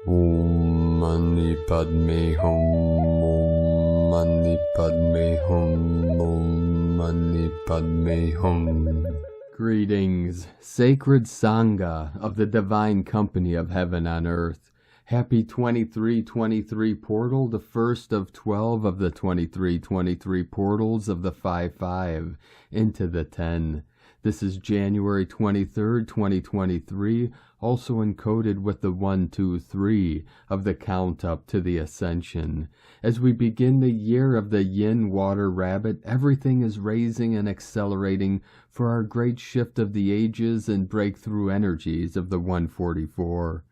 Om Mani Padme Hum, Om Mani Padme Hum, Om Mani Padme Hum. Greetings, sacred Sangha of the Divine Company of Heaven on Earth. Happy 2323 portal, the first of 12 of the 2323 portals of the 5-5 into the 10. This is January 23rd, 2023, also encoded with the 123 of the count up to the Ascension. As we begin the year of the Yin Water Rabbit, everything is raising and accelerating for our great shift of the ages and breakthrough energies of the 144.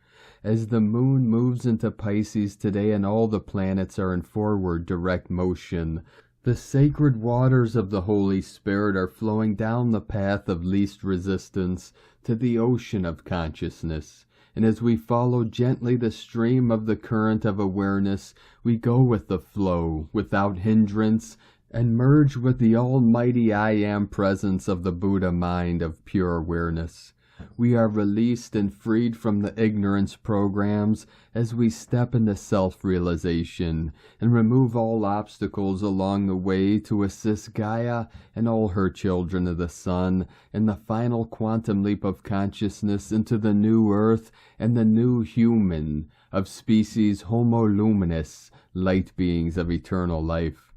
As the moon moves into Pisces today and all the planets are in forward direct motion, the sacred waters of the Holy Spirit are flowing down the path of least resistance to the ocean of consciousness. And as we follow gently the stream of the current of awareness, we go with the flow, without hindrance, and merge with the almighty I Am presence of the Buddha mind of pure awareness. We are released and freed from the ignorance programs as we step into self-realization and remove all obstacles along the way to assist Gaia and all her children of the sun in the final quantum leap of consciousness into the new earth and the new human of species Homo Luminous, light beings of eternal life.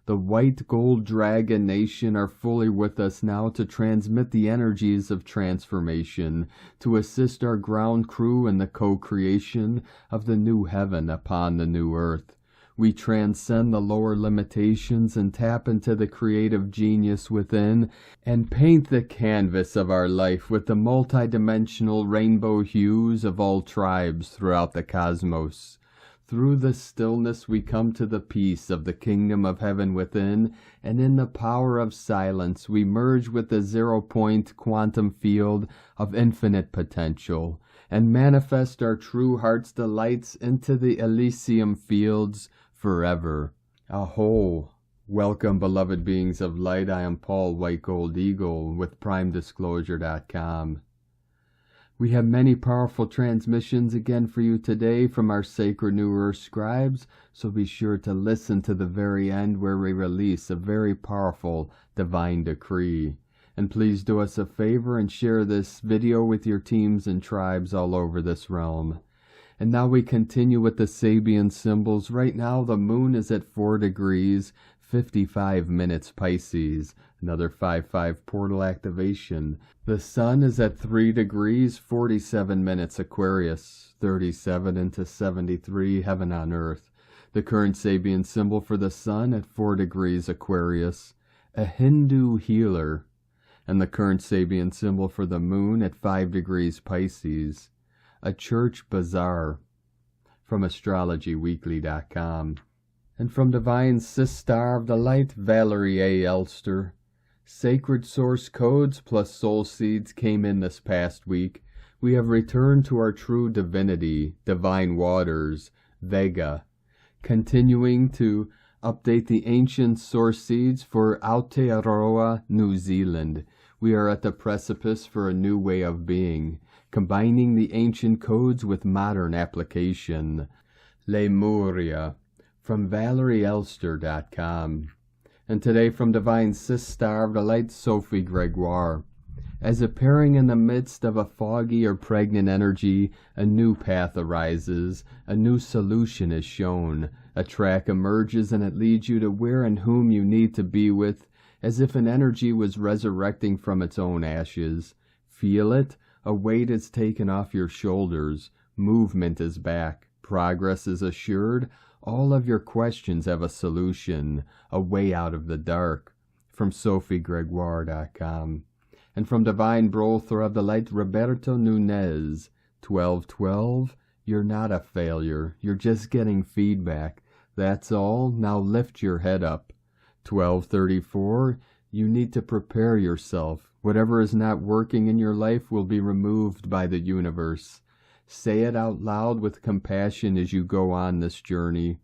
The white gold dragon nation are fully with us now to transmit the energies of transformation, to assist our ground crew in the co-creation of the new heaven upon the new earth. We transcend the lower limitations and tap into the creative genius within and paint the canvas of our life with the multidimensional rainbow hues of all tribes throughout the cosmos. Through the stillness we come to the peace of the kingdom of heaven within, and in the power of silence we merge with the 0-point quantum field of infinite potential, and manifest our true heart's delights into the Elysium fields forever. Aho! Welcome, beloved beings of light. I am Paul White Gold Eagle with PrimeDisclosure.com. We have many powerful transmissions again for you today from our sacred New Earth scribes, so be sure to listen to the very end where we release a very powerful divine decree. And please do us a favor and share this video with your teams and tribes all over this realm. And now we continue with the Sabian symbols. Right now the moon is at 4 degrees, 55 minutes Pisces, another 5-5 portal activation. The sun is at 3 degrees, 47 minutes Aquarius, 37 into 73 heaven on earth. The current Sabian symbol for the sun at 4 degrees Aquarius, a Hindu healer. And the current Sabian symbol for the moon at 5 degrees Pisces, a church bazaar. From astrologyweekly.com. And from Divine Sister of the Light, Valerie A. Elster. Sacred source codes plus soul seeds came in this past week. We have returned to our true divinity, divine waters, Vega. Continuing to update the ancient source seeds for Aotearoa, New Zealand. We are at the precipice for a new way of being, combining the ancient codes with modern application. Lemuria. From ValerieElster.com. And today from Divine Sister of the Light, Sophie Gregoire. As appearing in the midst of a foggy or pregnant energy, a new path arises, a new solution is shown, a track emerges and it leads you to where and whom you need to be with, as if an energy was resurrecting from its own ashes. Feel it? A weight is taken off your shoulders, movement is back, progress is assured. All of your questions have a solution, a way out of the dark. From SophieGregoire.com. And from Divine Brother of the Light, Roberto Nunez, 1212, you're not a failure, you're just getting feedback. That's all, now lift your head up. 1234, you need to prepare yourself. Whatever is not working in your life will be removed by the universe. Say it out loud with compassion as you go on this journey.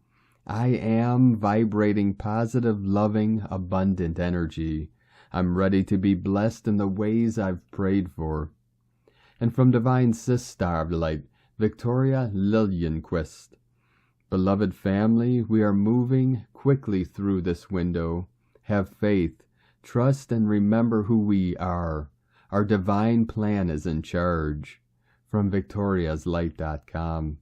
I am vibrating positive, loving, abundant energy. I'm ready to be blessed in the ways I've prayed for. And from Divine Sister of Light, Victoria Liljenquist. Beloved family, we are moving quickly through this window. Have faith, trust, and remember who we are. Our divine plan is in charge. From victoriaslight.com.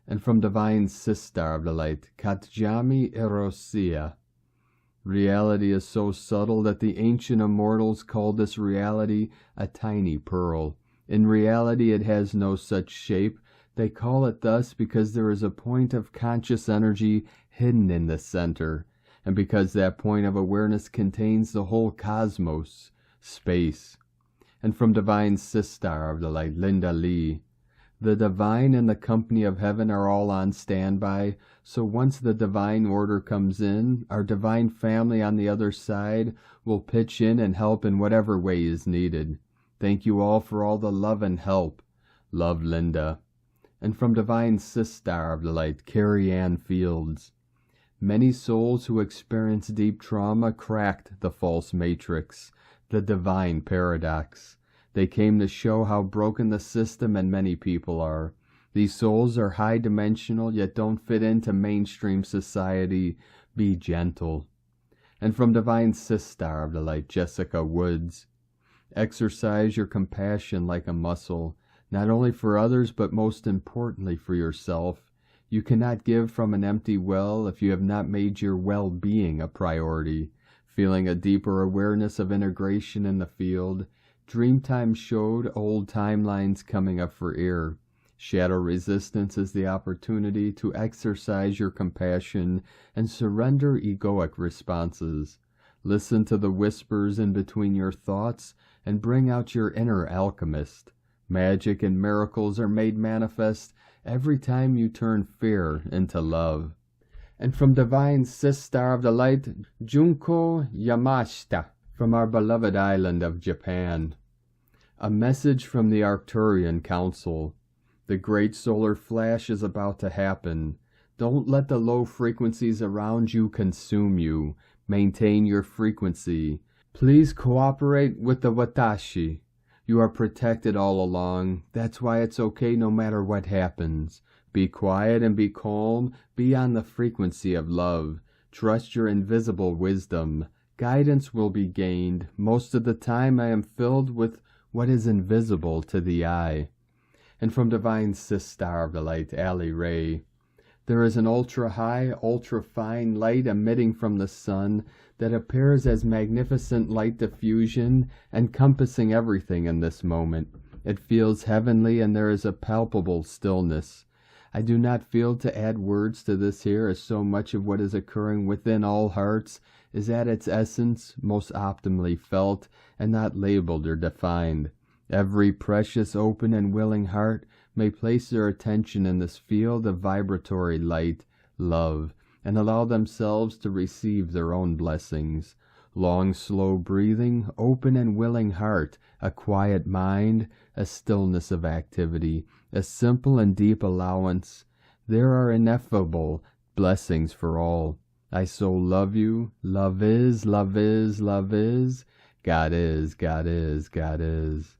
And from Divine Sister of the Light, Katjami Erosia. Reality is so subtle that the ancient immortals called this reality a tiny pearl. In reality it has no such shape. They call it thus because there is a point of conscious energy hidden in the center, and because that point of awareness contains the whole cosmos, space. And from Divine Sister of the Light, Linda Lee. The divine and the company of heaven are all on standby, so once the divine order comes in, our divine family on the other side will pitch in and help in whatever way is needed. Thank you all for all the love and help. Love, Linda. And from Divine Sister of the Light, Carrie Ann Fields. Many souls who experience deep trauma cracked the false matrix, the divine paradox. They came to show how broken the system and many people are. These souls are high-dimensional, yet don't fit into mainstream society. Be gentle. And from Divine Sister of the Light, Jessica Woods. Exercise your compassion like a muscle, not only for others, but most importantly for yourself. You cannot give from an empty well if you have not made your well-being a priority. Feeling a deeper awareness of integration in the field, Dreamtime showed old timelines coming up for air. Shadow resistance is the opportunity to exercise your compassion and surrender egoic responses. Listen to the whispers in between your thoughts and bring out your inner alchemist. Magic and miracles are made manifest every time you turn fear into love. And from Divine Sister of the Light, Junko Yamashita, from our beloved island of Japan. A message from the Arcturian Council. The great solar flash is about to happen. Don't let the low frequencies around you consume you. Maintain your frequency. Please cooperate with the Watashi. You are protected all along. That's why it's okay no matter what happens. Be quiet and be calm. Be on the frequency of love. Trust your invisible wisdom. Guidance will be gained. Most of the time I am filled with what is invisible to the eye. And from Divine Sister of the Light, Ali Ray. There is an ultra-high, ultra-fine light emitting from the sun that appears as magnificent light diffusion, encompassing everything in this moment. It feels heavenly and there is a palpable stillness. I do not feel to add words to this here, as so much of what is occurring within all hearts is at its essence most optimally felt and not labeled or defined. Every precious, open, and willing heart may place their attention in this field of vibratory light, love, and allow themselves to receive their own blessings. Long, slow breathing, open and willing heart, a quiet mind, a stillness of activity, a simple and deep allowance. There are ineffable blessings for all. I so love you. Love is, love is, love is. God is, God is, God is.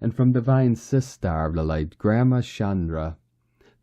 And from Divine Sister of the Light, Grandma Chandra.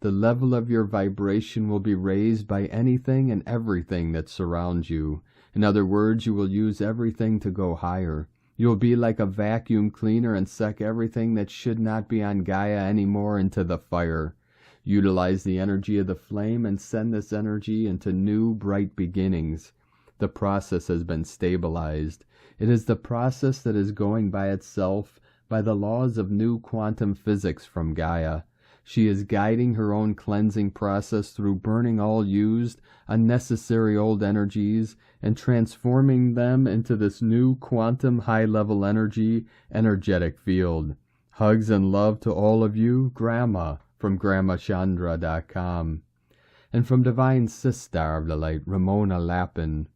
The level of your vibration will be raised by anything and everything that surrounds you. In other words, you will use everything to go higher. You will be like a vacuum cleaner and suck everything that should not be on Gaia anymore into the fire. Utilize the energy of the flame and send this energy into new, bright beginnings. The process has been stabilized. It is the process that is going by itself, by the laws of new quantum physics from Gaia. She is guiding her own cleansing process through burning all used, unnecessary old energies and transforming them into this new quantum high-level energetic field. Hugs and love to all of you, Grandma, from GrandmaChandra.com. And from Divine Sister of the Light, Ramona Lappin.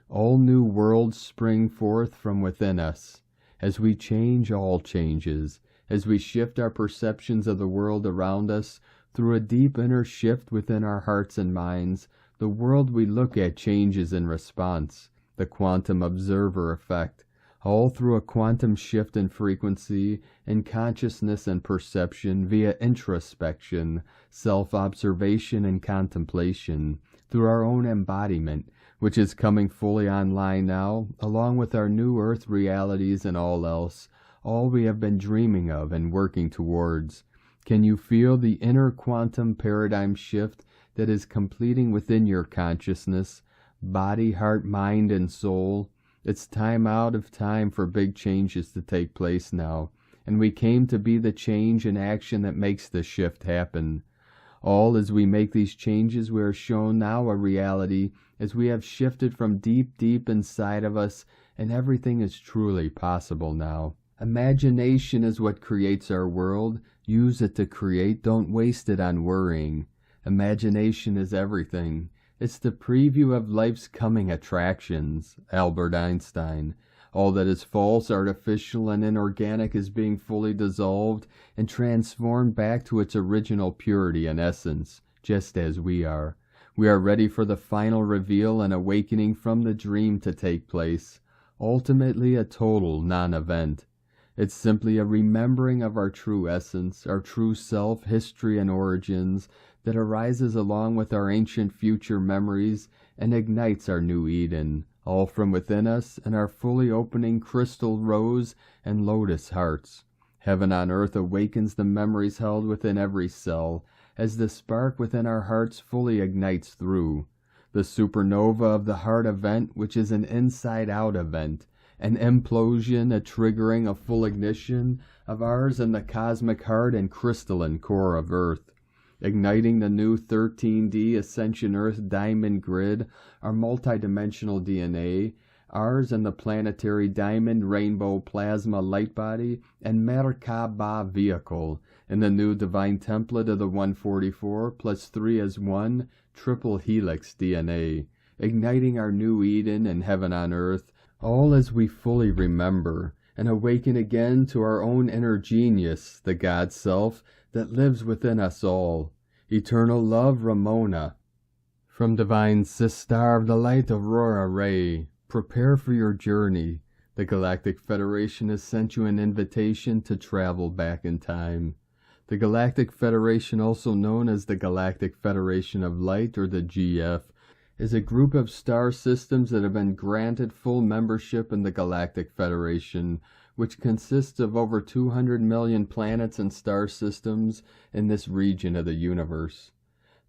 All new worlds spring forth from within us. As we change, all changes. As we shift our perceptions of the world around us through a deep inner shift within our hearts and minds, the world we look at changes in response. The quantum observer effect. all through a quantum shift in frequency, in consciousness and perception via introspection, self-observation and contemplation, through our own embodiment, which is coming fully online now, along with our new earth realities and all else, all we have been dreaming of and working towards. Can you feel the inner quantum paradigm shift that is completing within your consciousness, body, heart, mind, and soul? It's time out of time for big changes to take place now, and we came to be the change and action that makes the shift happen. All as we make these changes, we are shown now a reality as we have shifted from deep, deep inside of us, and everything is truly possible now. Imagination is what creates our world. Use it to create. Don't waste it on worrying. Imagination is everything. It's the preview of life's coming attractions. Albert Einstein. All that is false, artificial, and inorganic is being fully dissolved and transformed back to its original purity and essence, just as we are. We are ready for the final reveal and awakening from the dream to take place, ultimately a total non-event. It's simply a remembering of our true essence, our true self, history, and origins that arises along with our ancient future memories and ignites our new Eden, all from within us and our fully opening crystal rose and lotus hearts. Heaven on earth awakens the memories held within every cell, as the spark within our hearts fully ignites through. The supernova of the heart event, which is an inside-out event, an implosion, a triggering, a full ignition of ours in the cosmic heart and crystalline core of Earth, igniting the new 13D Ascension Earth diamond grid, our multidimensional DNA, ours in the planetary diamond rainbow plasma light body and Merkaba vehicle, in the new divine template of the 144 plus 3 as 1 triple helix DNA, igniting our new Eden and heaven on earth, all as we fully remember and awaken again to our own inner genius, the God Self that lives within us all. Eternal love, Ramona. From Divine Sistar of the Light, Aurora Ray, prepare for your journey. The Galactic Federation has sent you an invitation to travel back in time. The Galactic Federation, also known as the Galactic Federation of Light, or the GF, is a group of star systems that have been granted full membership in the Galactic Federation, which consists of over 200 million planets and star systems in this region of the universe.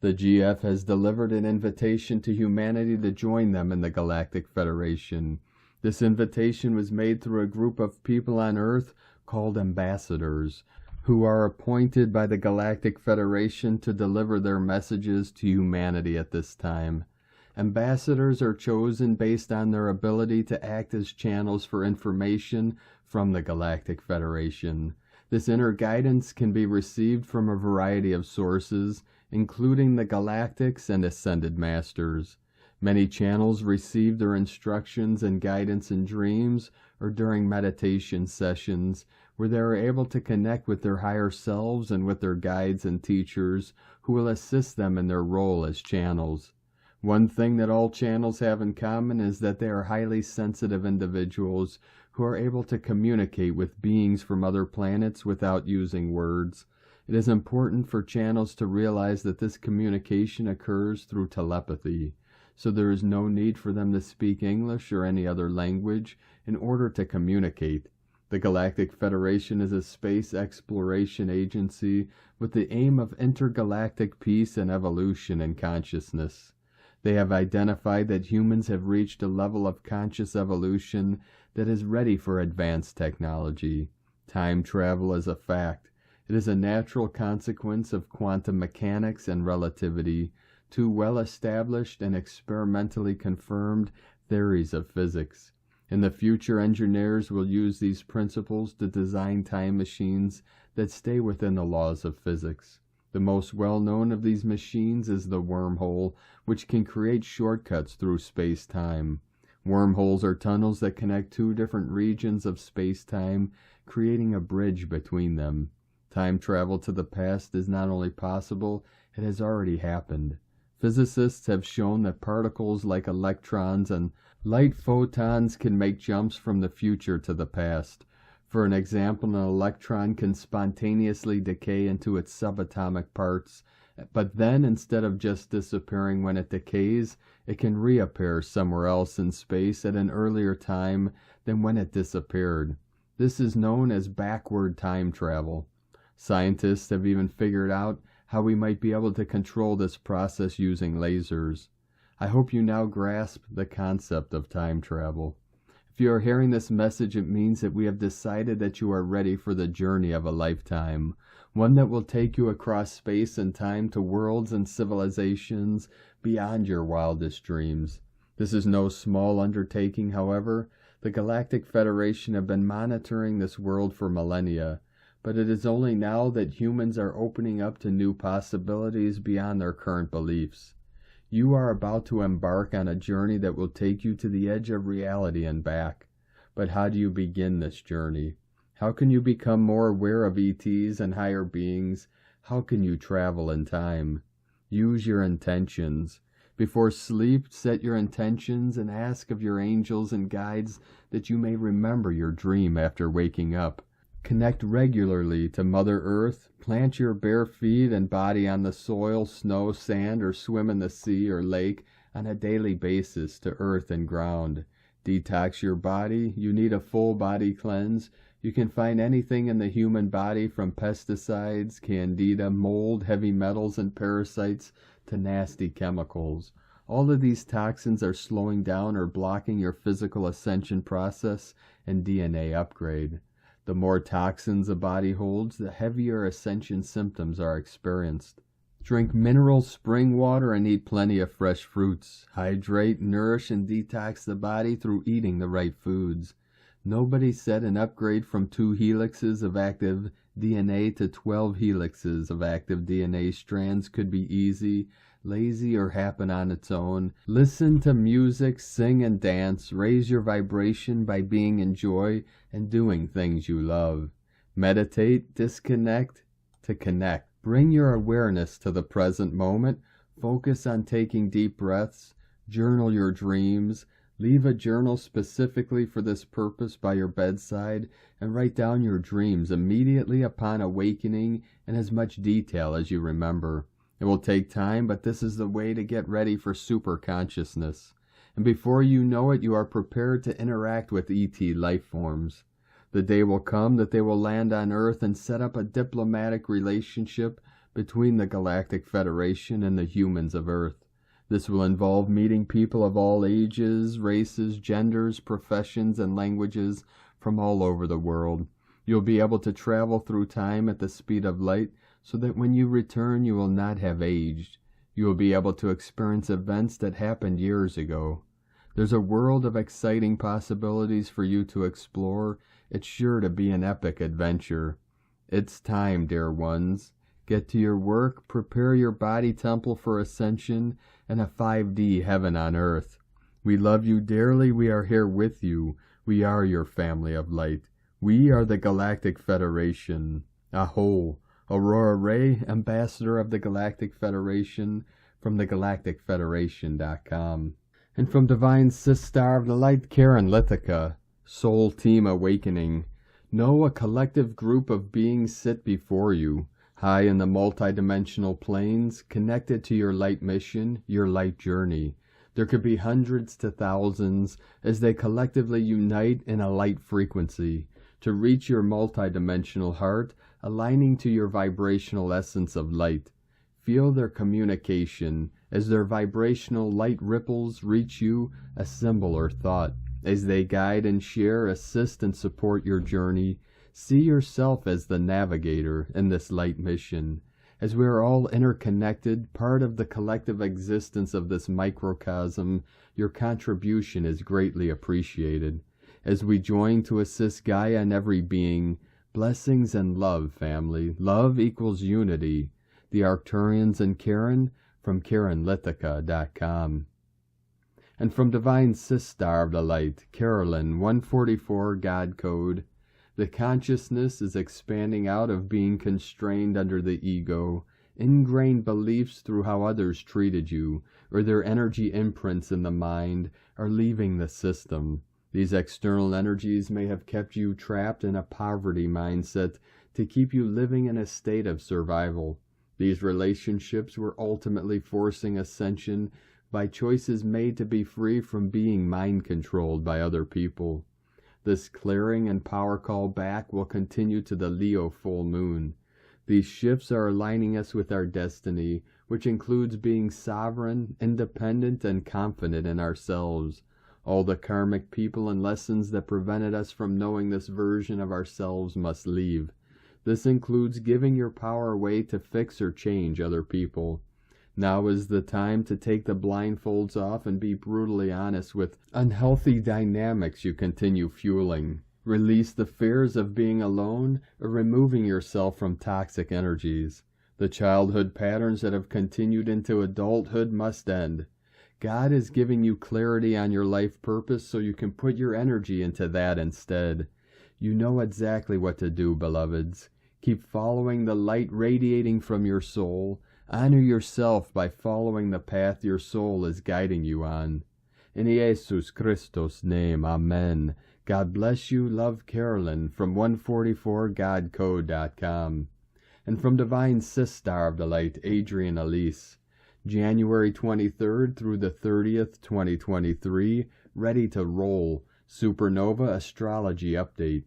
The GF has delivered an invitation to humanity to join them in the Galactic Federation. This invitation was made through a group of people on Earth called ambassadors, who are appointed by the Galactic Federation to deliver their messages to humanity at this time. Ambassadors are chosen based on their ability to act as channels for information from the Galactic Federation. This inner guidance can be received from a variety of sources, including the Galactics and Ascended Masters. Many channels receive their instructions and guidance in dreams or during meditation sessions, where they are able to connect with their higher selves and with their guides and teachers who will assist them in their role as channels. One thing that all channels have in common is that they are highly sensitive individuals who are able to communicate with beings from other planets without using words. It is important for channels to realize that this communication occurs through telepathy, so there is no need for them to speak English or any other language in order to communicate. The Galactic Federation is a space exploration agency with the aim of intergalactic peace and evolution in consciousness. They have identified that humans have reached a level of conscious evolution that is ready for advanced technology. Time travel is a fact. It is a natural consequence of quantum mechanics and relativity, two well-established and experimentally confirmed theories of physics. In the future, engineers will use these principles to design time machines that stay within the laws of physics. The most well-known of these machines is the wormhole, which can create shortcuts through space-time. Wormholes are tunnels that connect two different regions of space-time, creating a bridge between them. Time travel to the past is not only possible, it has already happened. Physicists have shown that particles like electrons and light photons can make jumps from the future to the past. For an example, an electron can spontaneously decay into its subatomic parts, but then instead of just disappearing when it decays, it can reappear somewhere else in space at an earlier time than when it disappeared. This is known as backward time travel. Scientists have even figured out how we might be able to control this process using lasers. I hope you now grasp the concept of time travel. If you are hearing this message, it means that we have decided that you are ready for the journey of a lifetime, one that will take you across space and time to worlds and civilizations beyond your wildest dreams. This is no small undertaking, however. The Galactic Federation have been monitoring this world for millennia, but it is only now that humans are opening up to new possibilities beyond their current beliefs. You are about to embark on a journey that will take you to the edge of reality and back. But how do you begin this journey? How can you become more aware of ETs and higher beings? How can you travel in time? Use your intentions. Before sleep, set your intentions and ask of your angels and guides that you may remember your dream after waking up. Connect regularly to Mother Earth. Plant your bare feet and body on the soil, snow, sand, or swim in the sea or lake on a daily basis to earth and ground. Detox your body. You need a full body cleanse. You can find anything in the human body from pesticides, candida, mold, heavy metals, and parasites to nasty chemicals. All of these toxins are slowing down or blocking your physical ascension process and DNA upgrade. The more toxins a body holds, the heavier ascension symptoms are experienced. Drink mineral spring water and eat plenty of fresh fruits. Hydrate, nourish, and detox the body through eating the right foods. Nobody said an upgrade from 2 helixes of active DNA to 12 helixes of active DNA strands could be easy, lazy, or happen on its own. Listen to music, sing and dance. Raise your vibration by being in joy and doing things you love. Meditate, disconnect to connect. Bring your awareness to the present moment. Focus on taking deep breaths. Journal your dreams. Leave a journal specifically for this purpose by your bedside and write down your dreams immediately upon awakening in as much detail as you remember. It will take time, but this is the way to get ready for super consciousness. And before you know it, you are prepared to interact with ET life forms. The day will come that they will land on Earth and set up a diplomatic relationship between the Galactic Federation and the humans of Earth. This will involve meeting people of all ages, races, genders, professions, and languages from all over the world. You'll be able to travel through time at the speed of light so that when you return you will not have aged. You will be able to experience events that happened years ago. There's a world of exciting possibilities for you to explore. It's sure to be an epic adventure. It's time, dear ones. Get to your work, prepare your body temple for ascension and a 5D heaven on earth. We love you dearly. We are here with you. We are your family of light. We are the Galactic Federation. Aho, Aurora Ray, Ambassador of the Galactic Federation from thegalacticfederation.com. And from Divine Sistar of the Light, Karen Lithica, Soul Team Awakening. Know a collective group of beings sit before you, high in the multidimensional planes, connected to your light mission, your light journey. There could be hundreds to thousands as they collectively unite in a light frequency to reach your multidimensional heart, aligning to your vibrational essence of light. Feel their communication as their vibrational light ripples reach you, a symbol or thought. As they guide and share, assist and support your journey, see yourself as the navigator in this light mission. As we are all interconnected, part of the collective existence of this microcosm, your contribution is greatly appreciated. As we join to assist Gaia and every being, blessings and love, family. Love equals unity. The Arcturians and Karen from KarenLithica.com. And from Divine Sistar of the Light, Carolyn, 144 God Code. The consciousness is expanding out of being constrained under the ego Ingrained beliefs through how others treated you, or their energy imprints in the mind, are leaving the system. These external energies may have kept you trapped in a poverty mindset to keep you living in a state of survival. These relationships were ultimately forcing ascension by choices made to be free from being mind-controlled by other people. This clearing and power call back will continue to the Leo full moon. These shifts are aligning us with our destiny, which includes being sovereign, independent, and confident in ourselves. All the karmic people and lessons that prevented us from knowing this version of ourselves must leave. This includes giving your power away to fix or change other people. Now is the time to take the blindfolds off and be brutally honest with unhealthy dynamics you continue fueling. Release the fears of being alone or removing yourself from toxic energies. The childhood patterns that have continued into adulthood must end. God is giving you clarity on your life purpose so you can put your energy into that instead. You know exactly what to do, beloveds. Keep following the light radiating from your soul. Honor yourself by following the path your soul is guiding you on. In Jesus Christos' name, Amen. God bless you. Love, Carolyn from 144godcode.com. And from Divine Sister of the Light, Adrian Elise. January 23rd through the 30th, 2023. Ready to roll. Supernova Astrology Update.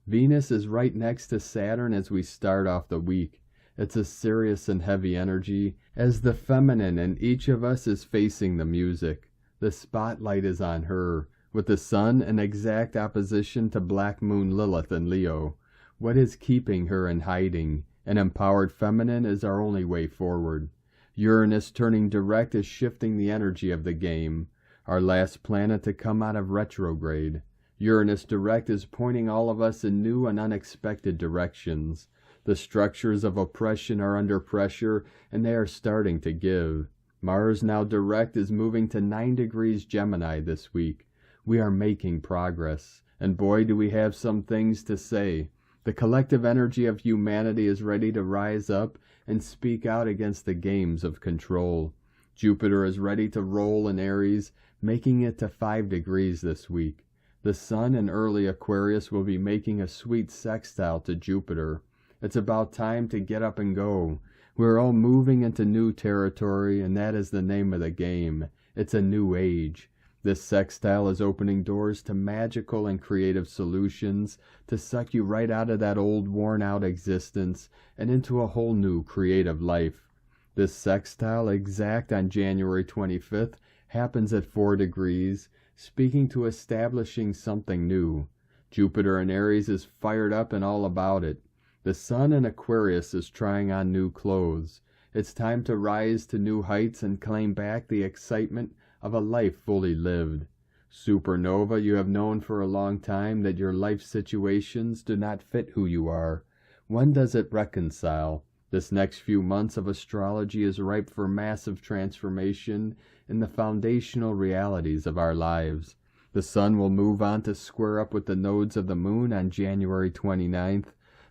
Venus is right next to Saturn as we start off the week. It's a serious and heavy energy, as the feminine in each of us is facing the music. The spotlight is on her, with the sun in exact opposition to Black Moon Lilith in Leo. What is keeping her in hiding? An empowered feminine is our only way forward. Uranus turning direct is shifting the energy of the game, our last planet to come out of retrograde. Uranus direct is pointing all of us in new and unexpected directions. The structures of oppression are under pressure, and they are starting to give. Mars now direct is moving to 9 degrees Gemini this week. We are making progress, and boy do we have some things to say. The collective energy of humanity is ready to rise up and speak out against the games of control. Jupiter is ready to roll in Aries, making it to 5 degrees this week. The Sun in early Aquarius will be making a sweet sextile to Jupiter. It's about time to get up and go. We're all moving into new territory, and that is the name of the game. It's a new age. This sextile is opening doors to magical and creative solutions to suck you right out of that old worn-out existence and into a whole new creative life. This sextile, exact on January 25th, happens at 4 degrees, speaking to establishing something new. Jupiter in Aries is fired up and all about it. The Sun in Aquarius is trying on new clothes. It's time to rise to new heights and claim back the excitement of a life fully lived. Supernova, you have known for a long time that your life situations do not fit who you are. When does it reconcile? This next few months of astrology is ripe for massive transformation in the foundational realities of our lives. The Sun will move on to square up with the nodes of the Moon on January 29th.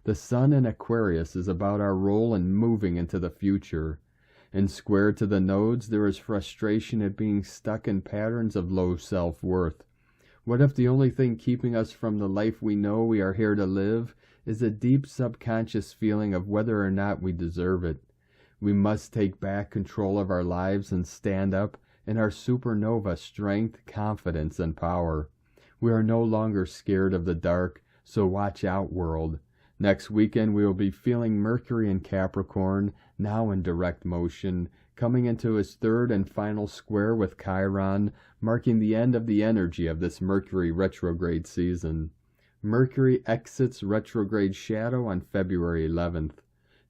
The Sun in Aquarius is about our role in moving into the future. In square to the nodes, there is frustration at being stuck in patterns of low self-worth. What if the only thing keeping us from the life we know we are here to live is a deep subconscious feeling of whether or not we deserve it? We must take back control of our lives and stand up in our supernova strength, confidence, and power. We are no longer scared of the dark, so watch out, world. Next weekend we will be feeling Mercury in Capricorn, now in direct motion, coming into his 3rd and final square with Chiron, marking the end of the energy of this Mercury retrograde season. Mercury exits retrograde shadow on February 11th.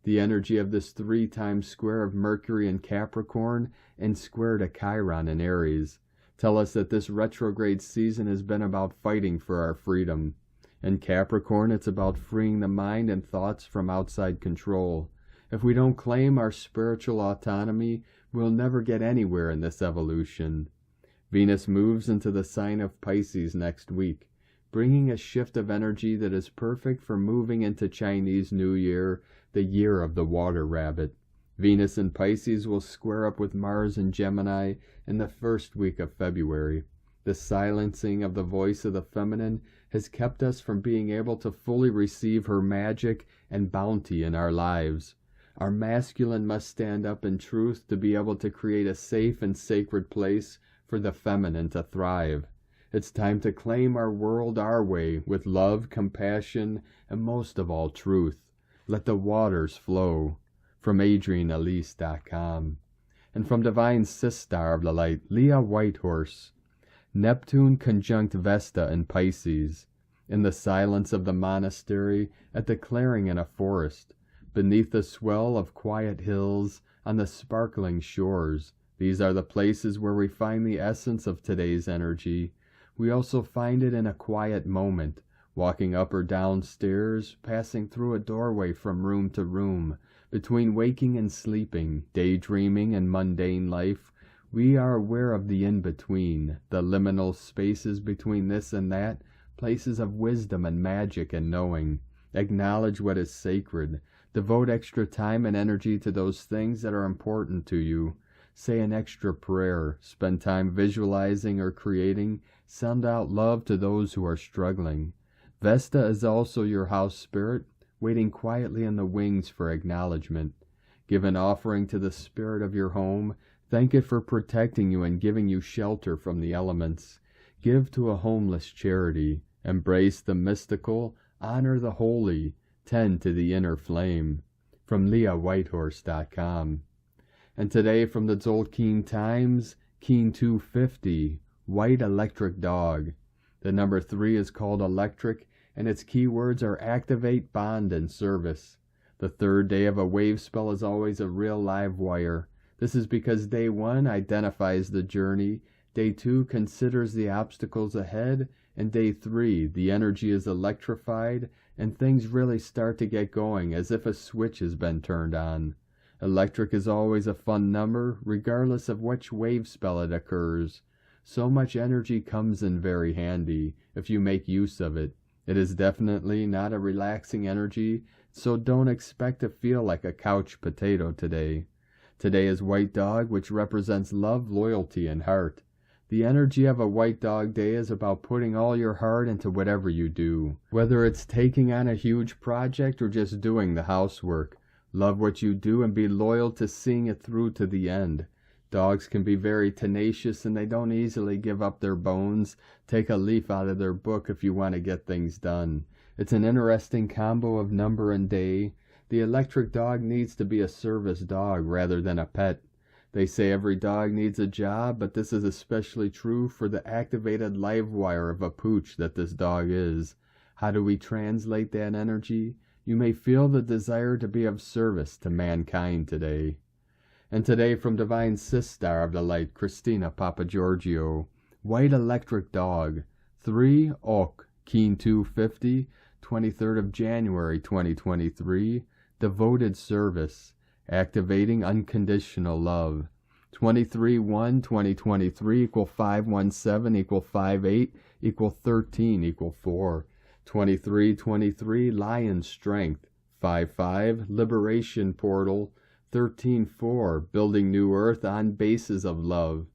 The energy of this 3-time square of Mercury in Capricorn and square to Chiron in Aries tell us that this retrograde season has been about fighting for our freedom. In Capricorn, it's about freeing the mind and thoughts from outside control. If we don't claim our spiritual autonomy, we'll never get anywhere in this evolution. Venus moves into the sign of Pisces next week, bringing a shift of energy that is perfect for moving into Chinese New Year, the year of the water rabbit. Venus in Pisces will square up with Mars in Gemini in the first week of February. The silencing of the voice of the feminine has kept us from being able to fully receive her magic and bounty in our lives. Our masculine must stand up in truth to be able to create a safe and sacred place for the feminine to thrive. It's time to claim our world our way with love, compassion, and most of all, truth. Let the waters flow. From AdrianElise.com. And from Divine Sistar of the Light, Leah Whitehorse. Neptune conjunct Vesta in Pisces. In the silence of the monastery, at the clearing in a forest, beneath the swell of quiet hills, on the sparkling shores. These are the places where we find the essence of today's energy. We also find it in a quiet moment, walking up or down stairs, passing through a doorway from room to room, between waking and sleeping, daydreaming and mundane life. We are aware of the in-between, the liminal spaces between this and that, places of wisdom and magic and knowing. Acknowledge what is sacred. Devote extra time and energy to those things that are important to you. Say an extra prayer. Spend time visualizing or creating. Send out love to those who are struggling. Vesta is also your house spirit, waiting quietly in the wings for acknowledgement. Give an offering to the spirit of your home. Thank it for protecting you and giving you shelter from the elements. Give to a homeless charity. Embrace the mystical. Honor the holy. Tend to the inner flame. From LeahWhitehorse.com. And today from the Tzolk'in Times, Keen 250, White Electric Dog. The number 3 is called electric, and its keywords are activate, bond, and service. The third day of a wave spell is always a real live wire. This is because day 1 identifies the journey, day 2 considers the obstacles ahead, and day 3 the energy is electrified, and things really start to get going as if a switch has been turned on. Electric is always a fun number, regardless of which wave spell it occurs. So much energy comes in very handy, if you make use of it. It is definitely not a relaxing energy, so don't expect to feel like a couch potato today. Today is White Dog, which represents love, loyalty, and heart. The energy of a White Dog Day is about putting all your heart into whatever you do. Whether it's taking on a huge project or just doing the housework. Love what you do and be loyal to seeing it through to the end. Dogs can be very tenacious and they don't easily give up their bones. Take a leaf out of their book if you want to get things done. It's an interesting combo of number and day. The electric dog needs to be a service dog rather than a pet. They say every dog needs a job, but this is especially true for the activated live wire of a pooch that this dog is. How do we translate that energy? You may feel the desire to be of service to mankind today. And today from Divine Sistar of the Light, Christina Papagiorgio, White Electric Dog, 3 Ok, Keen 250, 23rd of January 2023, Devoted Service, Activating Unconditional Love, 23/1/2023 equal 517 equal 58 equal 13 equal 4. 2323 Lion Strength, 55 Liberation Portal, 13/4 Building New Earth on Bases of Love.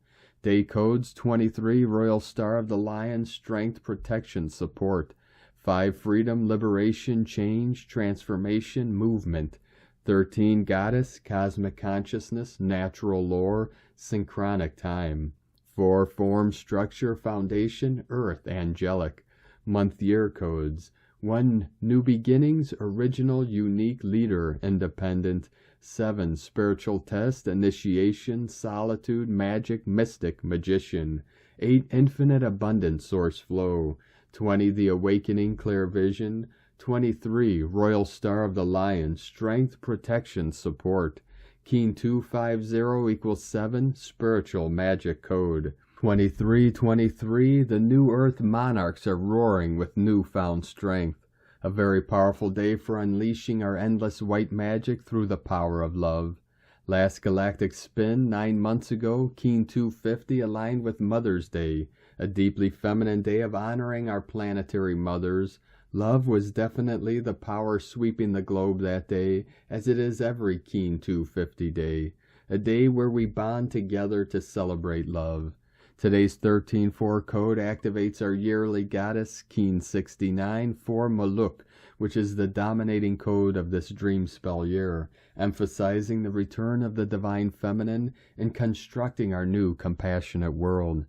Day codes 23 Royal Star of the Lion, Strength, Protection, Support. 5 Freedom, Liberation, Change, Transformation, Movement. 13 Goddess, Cosmic Consciousness, Natural Lore, Synchronic Time. 4 Form, Structure, Foundation, Earth, Angelic. Month-year codes. 1 New Beginnings, Original, Unique, Leader, Independent. 7 Spiritual Test, Initiation, Solitude, Magic, Mystic, Magician. 8 Infinite Abundant Source Flow. 20 The Awakening, Clear Vision. 23 Royal Star of the Lion, Strength, Protection, Support. Keen 250 equals 7 Spiritual Magic Code. 2323 The New Earth Monarchs are roaring with newfound strength. A very powerful day for unleashing our endless white magic through the power of love. Last galactic spin 9 months ago, Keen 250 aligned with Mother's Day, a deeply feminine day of honoring our planetary mothers. Love was definitely the power sweeping the globe that day, as it is every Keen 250 day, a day where we bond together to celebrate love. Today's 13-4 code activates our yearly goddess, Keen 69, for Maluk, which is the dominating code of this dream spell year, emphasizing the return of the divine feminine and constructing our new compassionate world.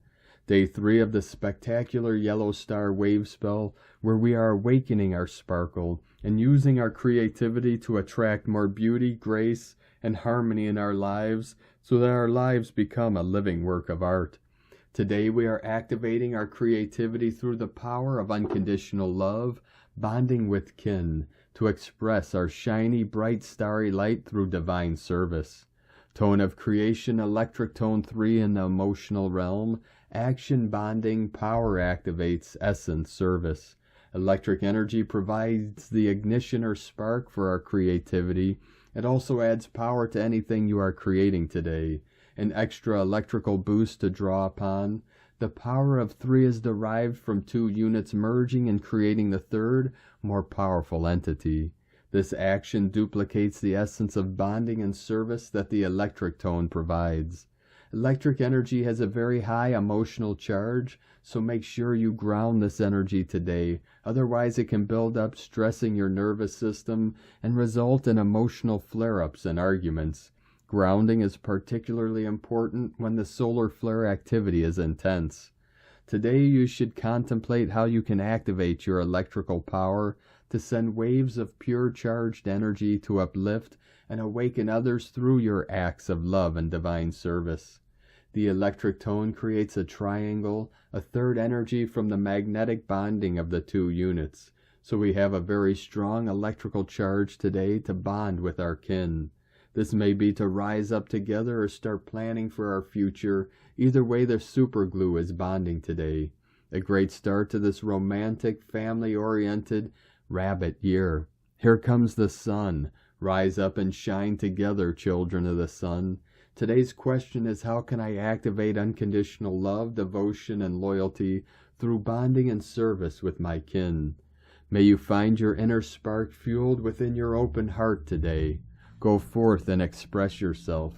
Day 3 of the spectacular yellow star wave spell, where we are awakening our sparkle and using our creativity to attract more beauty, grace, and harmony in our lives so that our lives become a living work of art. Today we are activating our creativity through the power of unconditional love, bonding with kin, to express our shiny, bright, starry light through divine service. Tone of creation, electric tone 3 in the emotional realm, action bonding, power activates, essence service. Electric energy provides the ignition or spark for our creativity. It also adds power to anything you are creating today. An extra electrical boost to draw upon. The power of 3 is derived from 2 units merging and creating the third, more powerful entity. This action duplicates the essence of bonding and service that the electric tone provides. Electric energy has a very high emotional charge, so make sure you ground this energy today. Otherwise it can build up, stressing your nervous system and result in emotional flare-ups and arguments. Grounding is particularly important when the solar flare activity is intense. Today you should contemplate how you can activate your electrical power to send waves of pure charged energy to uplift and awaken others through your acts of love and divine service. The electric tone creates a triangle, a third energy from the magnetic bonding of the 2 units. So we have a very strong electrical charge today to bond with our kin. This may be to rise up together or start planning for our future. Either way, the superglue is bonding today. A great start to this romantic, family-oriented rabbit year. Here comes the sun. Rise up and shine together, children of the sun. Today's question is, how can I activate unconditional love, devotion, and loyalty through bonding and service with my kin? May you find your inner spark fueled within your open heart today. Go forth and express yourself.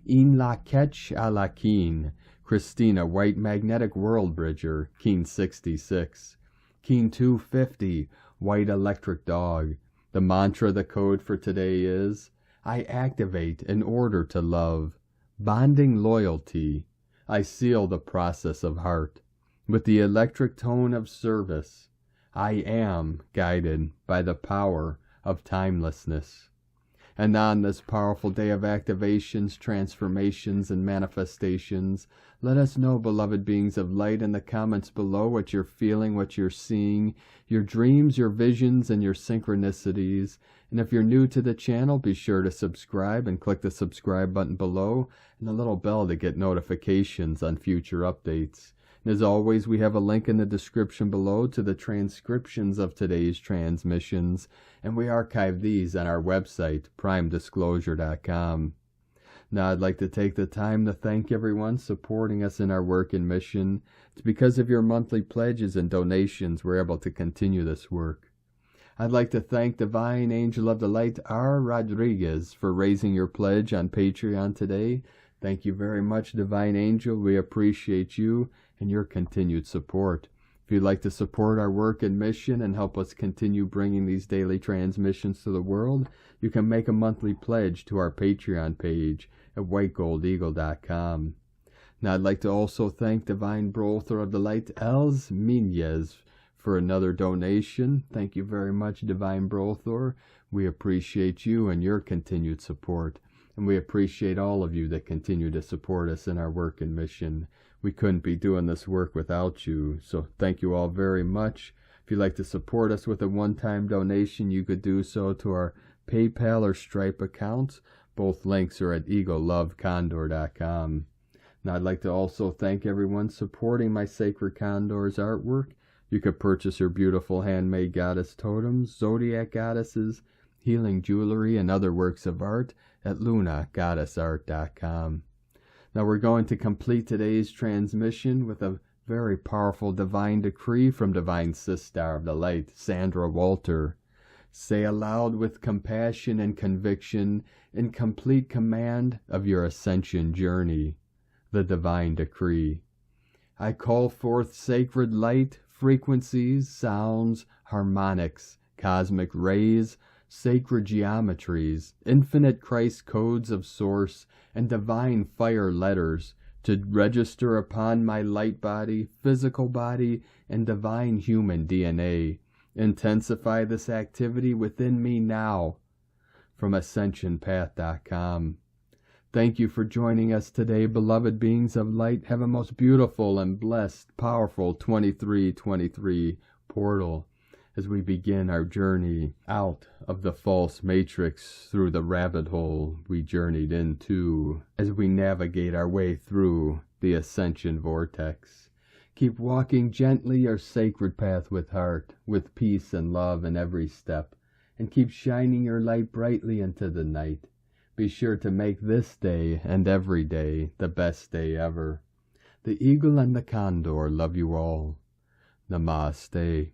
In la ketch a la keen. Christina, White Magnetic World Bridger, Keen 66. Keen 250, White Electric Dog. The mantra, the code for today is, I activate in order to love. Bonding loyalty. I seal the process of heart. With the electric tone of service. I am guided by the power of timelessness. And on this powerful day of activations, transformations, and manifestations, let us know, beloved beings of light, in the comments below what you're feeling, what you're seeing, your dreams, your visions, and your synchronicities. And if you're new to the channel, be sure to subscribe and click the subscribe button below and the little bell to get notifications on future updates. And as always, we have a link in the description below to the transcriptions of today's transmissions, and we archive these on our website, primedisclosure.com. Now, I'd like to take the time to thank everyone supporting us in our work and mission. It's because of your monthly pledges and donations we're able to continue this work. I'd like to thank Divine Angel of the Light, R. Rodriguez, for raising your pledge on Patreon today. Thank you very much, Divine Angel. We appreciate you and your continued support. If you'd like to support our work and mission and help us continue bringing these daily transmissions to the world, you can make a monthly pledge to our Patreon page at whitegoldeagle.com. Now, I'd like to also thank Divine Brother of the Light, Els Minez, for another donation. Thank you very much, Divine Brother. We appreciate you and your continued support. And we appreciate all of you that continue to support us in our work and mission. We couldn't be doing this work without you, so thank you all very much. If you'd like to support us with a one-time donation, you could do so to our PayPal or Stripe accounts. Both links are at eaglelovecondor.com. Now, I'd like to also thank everyone supporting my Sacred Condor's artwork. You could purchase her beautiful handmade goddess totems, zodiac goddesses, healing jewelry, and other works of art at lunagoddessart.com. Now we're going to complete today's transmission with a Very powerful divine decree from Divine Sister of the Light, Sandra Walter. Say aloud with compassion and conviction, in complete command of your ascension journey, the divine decree. I call forth sacred light, frequencies, sounds, harmonics, cosmic rays, sacred geometries, infinite Christ codes of source, and divine fire letters to register upon my light body, physical body, and divine human DNA. Intensify this activity within me now. From AscensionPath.com. Thank you for joining us today, beloved beings of light. Have a most beautiful and blessed, powerful 2323 portal as we begin our journey out of the false matrix through the rabbit hole we journeyed into as we navigate our way through the ascension vortex. Keep walking gently your sacred path with heart, with peace and love in every step, and keep shining your light brightly into the night. Be sure to make this day and every day the best day ever. The eagle and the condor love you all. Namaste.